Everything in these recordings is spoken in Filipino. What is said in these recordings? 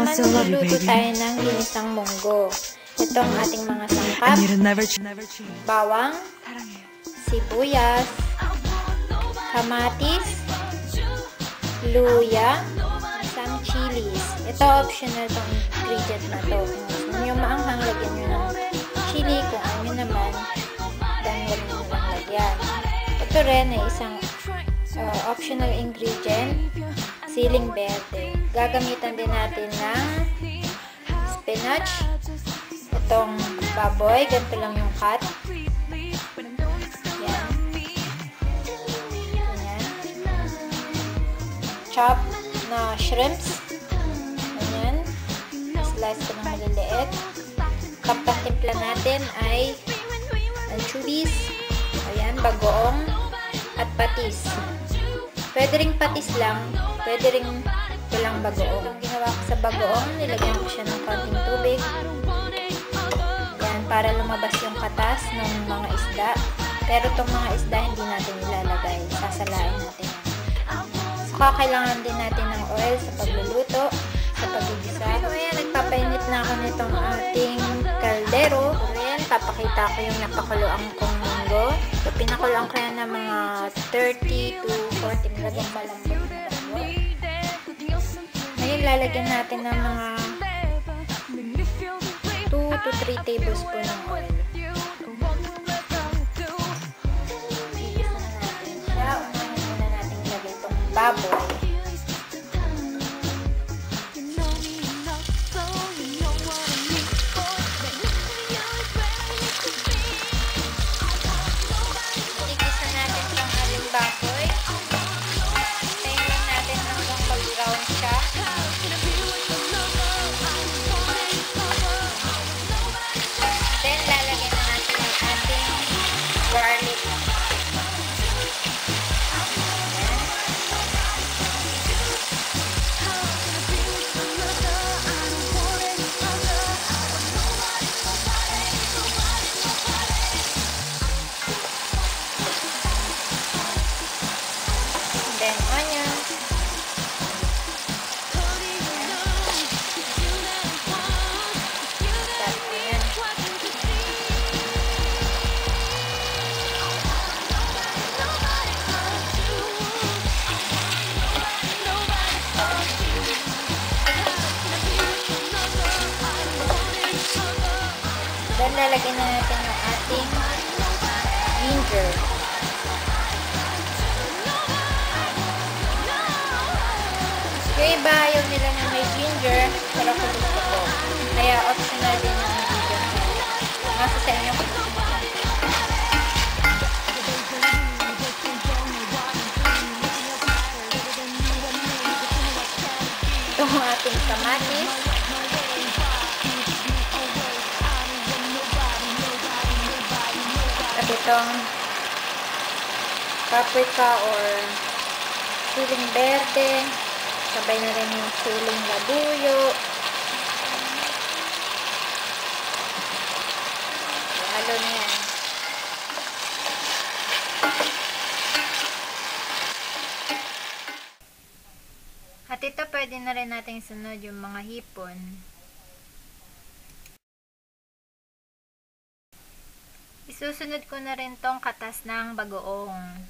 naman magluluto tayo ng ginisang munggo. Ito ang ating mga sangkap. Bawang, sibuyas, kamatis, luya, isang chilies. Ito optional tong ingredient na to. Kung gusto nyo maanghang, lagyan nyo ng chili. Kung ayaw nyo naman, dan wag nyo lang lagyan. Ito rin ay isang optional ingredient, siling verde. Gagamitan din natin ng spinach. Itong baboy, ganito lang yung cut. Yan. Yan. Chop na shrimps. Ayan. Slice ko ng maliliit. Tapos timpla natin ay anchovies. Ayan, bagoong at patis. Pwede ring patis lang. Pwede ring lang bagoong. Ang ginawa ko sa bagoong, nilagyan ko siya ng konting tubig. Yan, para lumabas yung katas ng mga isda. Pero itong mga isda, hindi natin ilalagay. Sasalain natin. So, kailangan din natin ng oil sa pagluluto, sa pagigisa. So, ayan, nagpapainit na ako nitong ating kaldero. So, ayan, papakita ko yung napakuloan kong munggo. So, pinakuloan ko yan ng mga 30 to 40 minutes malambot na munggo. Ngayon, lalagyan natin ng mga 2 to 3 tablespoon ng oil. Igisa na natin siya. Unahin muna natin ilagay itong baboy. Igisa natin itong ating baboy. Tayin lang natin hanggang mag-brown siya. Then, lalagyan na natin ang ating garlic. Then, onion. Then, lalagyan na natin yung ating ginger. Yung iba, ayaw nila na may ginger, pero ako gusto ko. Kaya optional din yung ginger. Nasa sa inyo kung gusto mo. Ito ang ating kamatis. At itong paprika or siling verde. Sabay na rin yung siling labuyo. Halo na yan. At ito pwede na rin natin sunod yung mga hipon. Isusunod ko na rin tong katas ng bagoong.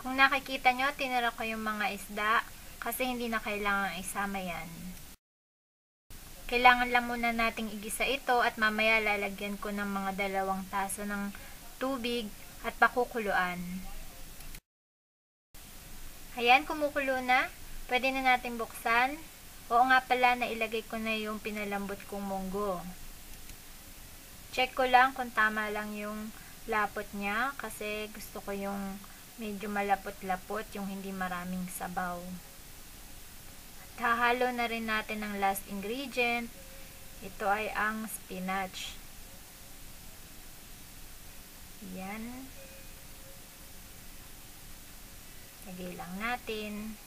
Kung nakikita nyo, tinira ko yung mga isda kasi hindi na kailangan isama yan. Kailangan lang muna nating igisa ito at mamaya lalagyan ko ng mga 2 taso ng tubig at pakukuluan. Ayan, kumukulo na. Pwede na natin buksan. Oo nga pala, nailagay ko na yung pinalambot kong munggo. Check ko lang kung tama lang yung lapot niya kasi gusto ko yung medyo malapot-lapot, yung hindi maraming sabaw. At hahalo na rin natin ang last ingredient. Ito ay ang spinach. Yan. Lagay lang natin.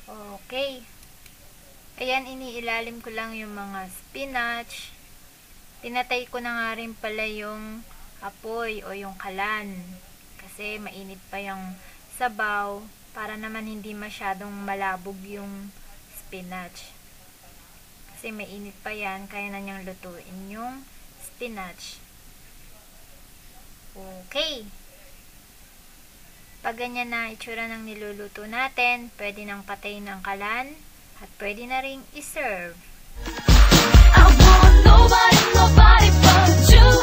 Okay. Ayan, iniilalim ko lang yung mga spinach. Tinatay ko na nga rin pala yung apoy o yung kalan. Kasi mainit pa yung sabaw para naman hindi masyadong malabog yung spinach. Kasi mainit pa yan, kaya na niyang lutuin yung spinach. Okay. Pag ganyan na itsura ng niluluto natin, pwede nang patayin ang kalan at pwede na ring iserve. I want nobody but you.